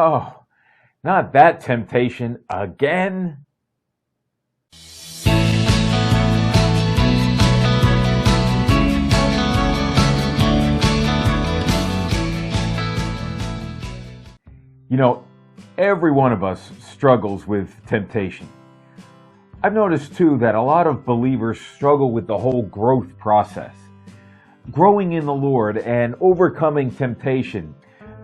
Oh, not that temptation again. You know, every one of us struggles with temptation. I've noticed too that a lot of believers struggle with the whole growth process. Growing in the Lord and overcoming temptation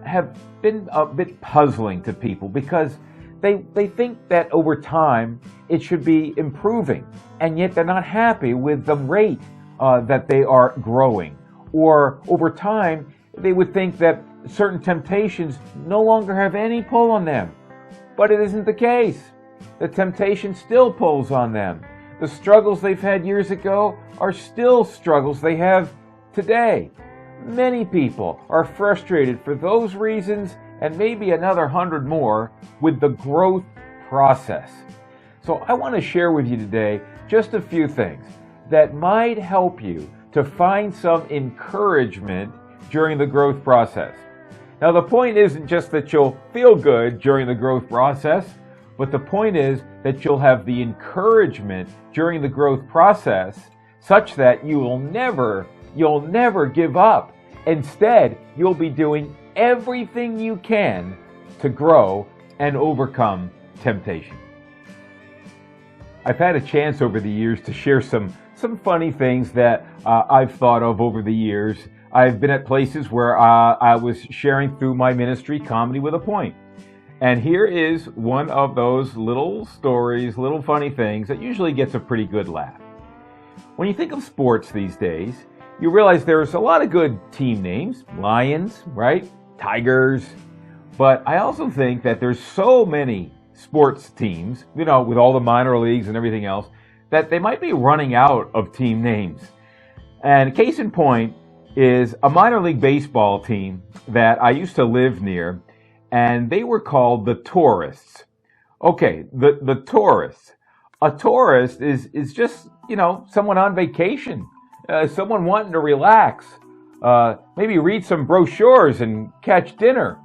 have been a bit puzzling to people because they think that over time it should be improving, and yet they're not happy with the rate that they are growing. Or over time, they would think that certain temptations no longer have any pull on them. But it isn't the case. The temptation still pulls on them. The struggles they've had years ago are still struggles they have today. Many people are frustrated for those reasons and maybe another 100 more with the growth process. So I want to share with you today just a few things that might help you to find some encouragement during the growth process. Now, the point isn't just that you'll feel good during the growth process, but the point is that you'll have the encouragement during the growth process such that you'll never give up. Instead, you'll be doing everything you can to grow and overcome temptation. I've had a chance over the years to share some funny things that I've thought of over the years. I've been at places where I was sharing through my ministry Comedy with a Point. And here is one of those little stories, little funny things that usually gets a pretty good laugh. When you think of sports these days, you realize there's a lot of good team names. Lions, right? Tigers. But I also think that there's so many sports teams, with all the minor leagues and everything else, that they might be running out of team names. And case in point is a minor league baseball team that I used to live near, and they were called the Tourists. Okay, the Tourists. A tourist is just, someone on vacation, someone wanting to relax, maybe read some brochures and catch dinner.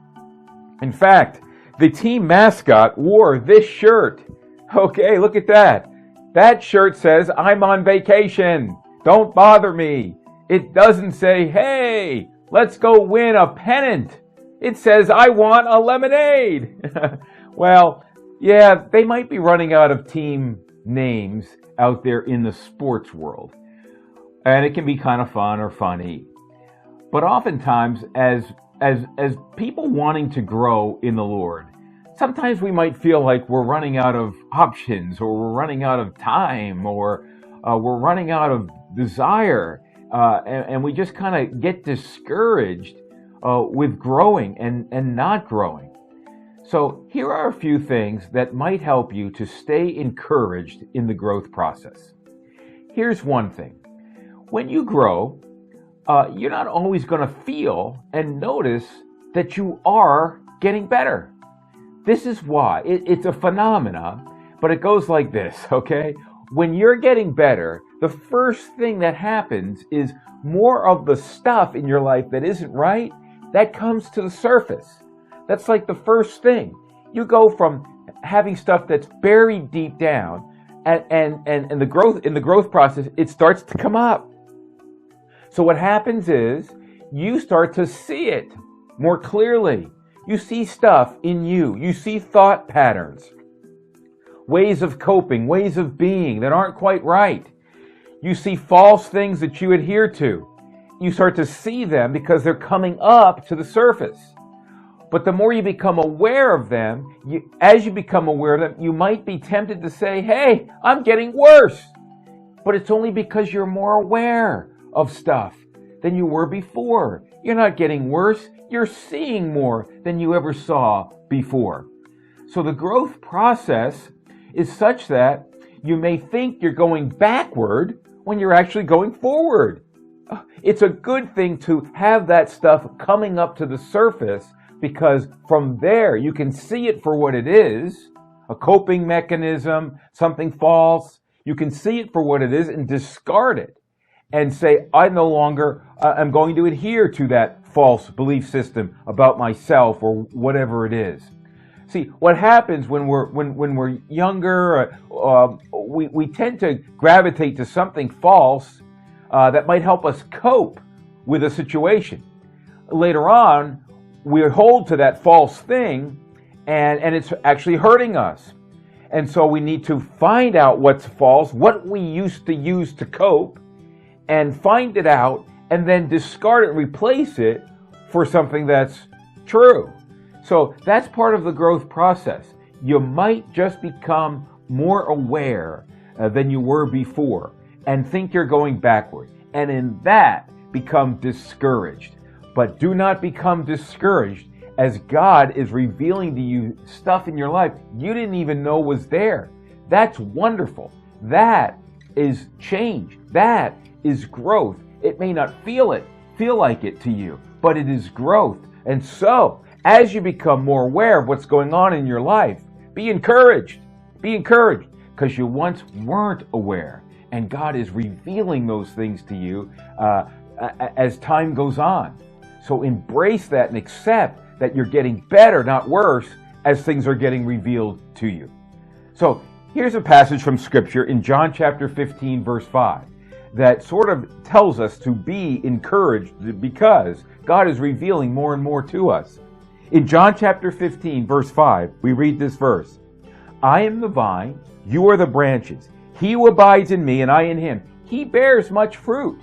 In fact, the team mascot wore this shirt. Okay, look at that. That shirt says, "I'm on vacation. Don't bother me." It doesn't say, "Hey, let's go win a pennant." It says, "I want a lemonade." Well, yeah, they might be running out of team names out there in the sports world. And it can be kind of fun or funny. But oftentimes, as people wanting to grow in the Lord, sometimes we might feel like we're running out of options, or we're running out of time, or we're running out of desire. And we just kind of get discouraged with growing and not growing. So here are a few things that might help you to stay encouraged in the growth process. Here's one thing. When you grow, you're not always going to feel and notice that you are getting better. This is why. It's a phenomena, but it goes like this, okay? When you're getting better, the first thing that happens is more of the stuff in your life that isn't right, that comes to the surface. That's like the first thing. You go from having stuff that's buried deep down, and the growth in the growth process, it starts to come up. So what happens is you start to see it more clearly. You see stuff in you. You see thought patterns, ways of coping, ways of being that aren't quite right. You see false things that you adhere to. You start to see them because they're coming up to the surface. But the more you become aware of them, as you become aware of them, you might be tempted to say, "Hey, I'm getting worse." But it's only because you're more aware of stuff than you were before. You're not getting worse. You're seeing more than you ever saw before. So the growth process is such that you may think you're going backward when you're actually going forward. It's a good thing to have that stuff coming up to the surface, because from there you can see it for what it is, a coping mechanism, something false. You can see it for what it is and discard it and say, "I no longer am going to adhere to that false belief system about myself," or whatever it is. See, what happens when we're younger, we tend to gravitate to something false that might help us cope with a situation. Later on, we hold to that false thing, and it's actually hurting us. And so we need to find out what's false, what we used to use to cope, and find it out, and then discard it and replace it for something that's true. So that's part of the growth process. You might just become more aware than you were before and think you're going backward. And in that, become discouraged. But do not become discouraged as God is revealing to you stuff in your life you didn't even know was there. That's wonderful. That is change. That is growth. It may not feel like it to you, but it is growth. And so, as you become more aware of what's going on in your life, be encouraged. Be encouraged, because you once weren't aware, and God is revealing those things to you as time goes on. So embrace that and accept that you're getting better, not worse, as things are getting revealed to you. So here's a passage from Scripture in John chapter 15, verse 5, that sort of tells us to be encouraged because God is revealing more and more to us. In John chapter 15, verse 5, we read this verse: I am the vine, you are the branches. He who abides in me and I in him, he bears much fruit.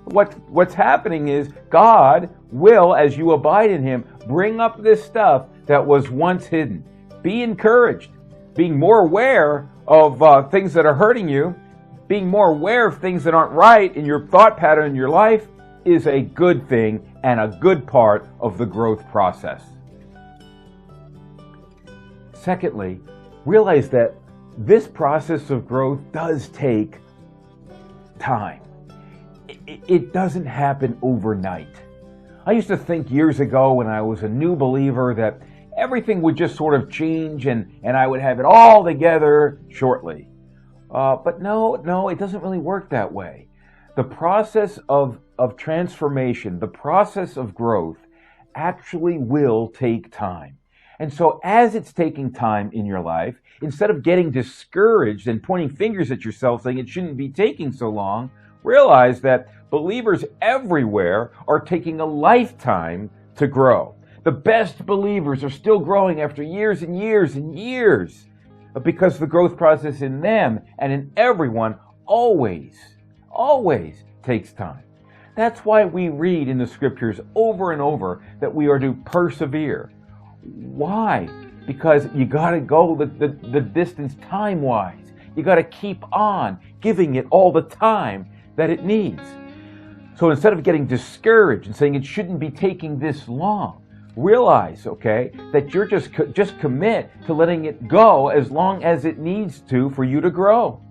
What's happening is God will, as you abide in him, bring up this stuff that was once hidden. Be encouraged. Being more aware of things that are hurting you, being more aware of things that aren't right in your thought pattern in your life is a good thing and a good part of the growth process. Secondly, realize that this process of growth does take time. It doesn't happen overnight. I used to think years ago when I was a new believer that everything would just sort of change and I would have it all together shortly. But no, it doesn't really work that way. The process of transformation, the process of growth actually will take time. And so as it's taking time in your life, instead of getting discouraged and pointing fingers at yourself saying it shouldn't be taking so long, realize that believers everywhere are taking a lifetime to grow. The best believers are still growing after years and years and years because the growth process in them and in everyone always takes time. That's why we read in the scriptures over and over that we are to persevere. Why? Because you got to go the distance time-wise. You got to keep on giving it all the time that it needs. So instead of getting discouraged and saying it shouldn't be taking this long, realize, okay, that you're just commit to letting it go as long as it needs to for you to grow.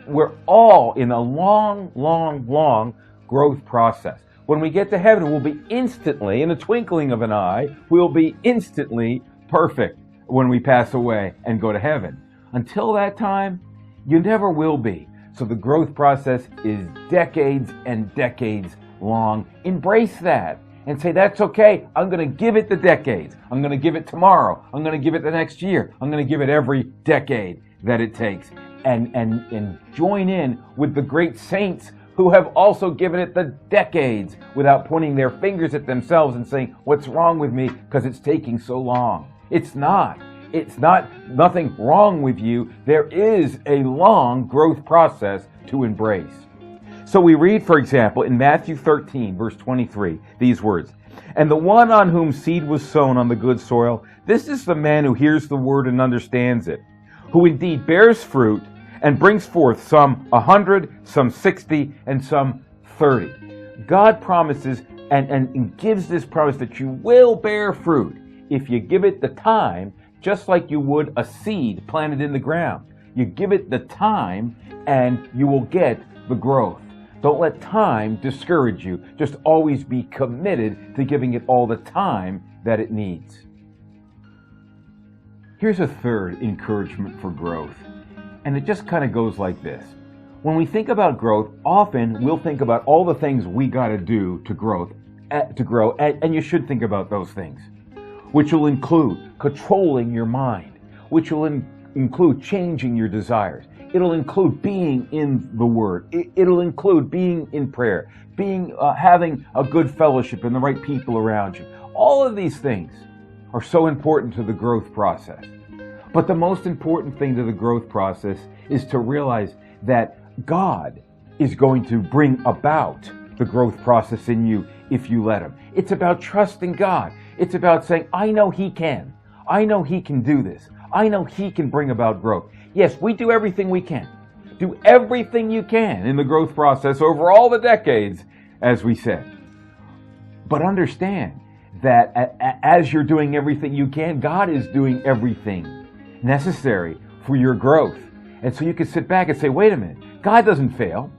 We're all in a long growth process. When we get to heaven, we'll be instantly, in the twinkling of an eye, we'll be instantly perfect when we pass away and go to heaven. Until that time, you never will be. So the growth process is decades and decades long. Embrace that and say, that's okay. I'm going to give it the decades. I'm going to give it tomorrow. I'm going to give it the next year. I'm going to give it every decade that it takes. And join in with the great saints who have also given it the decades without pointing their fingers at themselves and saying, what's wrong with me because it's taking so long? It's not. It's not nothing wrong with you. There is a long growth process to embrace. So we read, for example, in Matthew 13, verse 23, these words, and the one on whom seed was sown on the good soil, this is the man who hears the word and understands it, who indeed bears fruit and brings forth some 100, some 60, and some 30. God promises and gives this promise that you will bear fruit if you give it the time, just like you would a seed planted in the ground. You give it the time and you will get the growth. Don't let time discourage you. Just always be committed to giving it all the time that it needs. Here's a third encouragement for growth. And it just kind of goes like this. When we think about growth, often we'll think about all the things we got to do to grow, and you should think about those things. which will include controlling your mind, which will include changing your desires. It'll include being in the Word. It'll include being in prayer, having a good fellowship and the right people around you. All of these things are so important to the growth process. But the most important thing to the growth process is to realize that God is going to bring about the growth process in you if you let Him. It's about trusting God. It's about saying, I know He can. I know He can do this. I know He can bring about growth. Yes, we do everything we can. Do everything you can in the growth process over all the decades, as we said. But understand that as you're doing everything you can, God is doing everything necessary for your growth. And so you can sit back and say, wait a minute, God doesn't fail.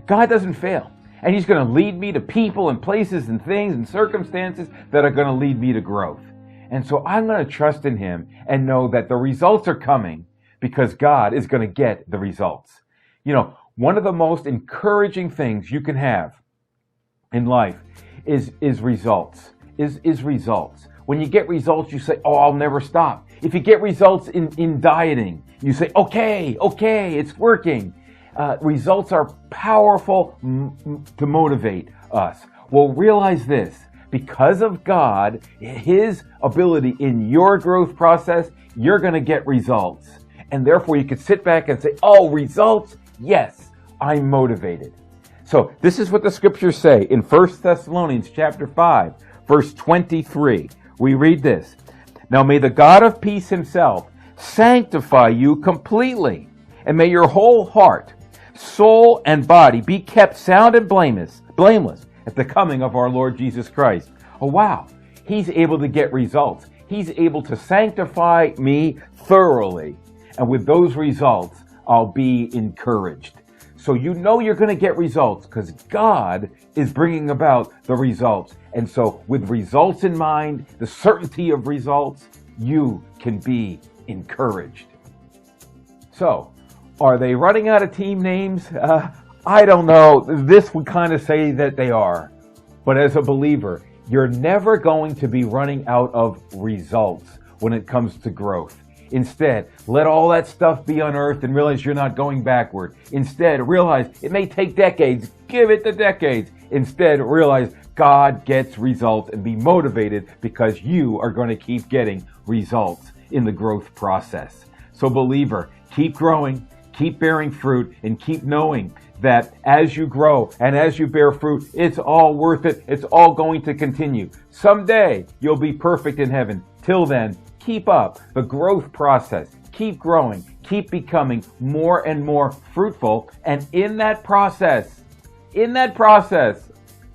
God doesn't fail. And He's going to lead me to people and places and things and circumstances that are going to lead me to growth. And so I'm going to trust in Him and know that the results are coming because God is going to get the results. You know, one of the most encouraging things you can have in life is results. Is results. When you get results, you say, oh, I'll never stop. If you get results in dieting, you say, okay, it's working. Results are powerful to motivate us. Well, realize this. Because of God, His ability in your growth process, you're going to get results. And therefore, you can sit back and say, oh, results? Yes, I'm motivated. So this is what the scriptures say in 1 Thessalonians chapter 5, verse 23. We read this. Now may the God of peace Himself sanctify you completely, and may your whole heart, soul, and body be kept sound and blameless at the coming of our Lord Jesus Christ. Oh wow, He's able to get results. He's able to sanctify me thoroughly. And with those results, I'll be encouraged. So you know you're going to get results because God is bringing about the results. And so with results in mind, the certainty of results, you can be encouraged. So, are they running out of team names? I don't know. This would kind of say that they are. But as a believer, you're never going to be running out of results when it comes to growth. Instead, let all that stuff be unearthed and realize you're not going backward. Instead, realize it may take decades. Give it the decades. Instead, realize God gets results and be motivated because you are going to keep getting results in the growth process. So believer, keep growing, keep bearing fruit, and keep knowing that as you grow and as you bear fruit, it's all worth it. It's all going to continue. Someday, you'll be perfect in heaven. Till then, keep up the growth process. Keep growing. Keep becoming more and more fruitful. And in that process,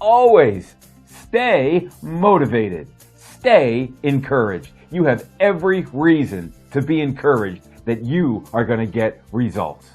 always stay motivated. Stay encouraged. You have every reason to be encouraged that you are going to get results.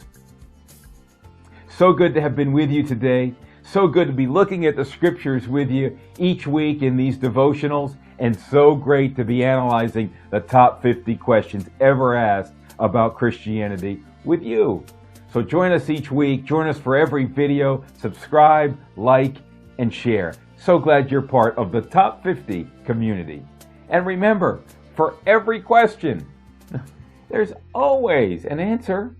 So good to have been with you today. So good to be looking at the scriptures with you each week in these devotionals. And so great to be analyzing the top 50 questions ever asked about Christianity with you. So join us each week. Join us for every video. Subscribe, like, and share. So glad you're part of the top 50 community. And remember, for every question, there's always an answer.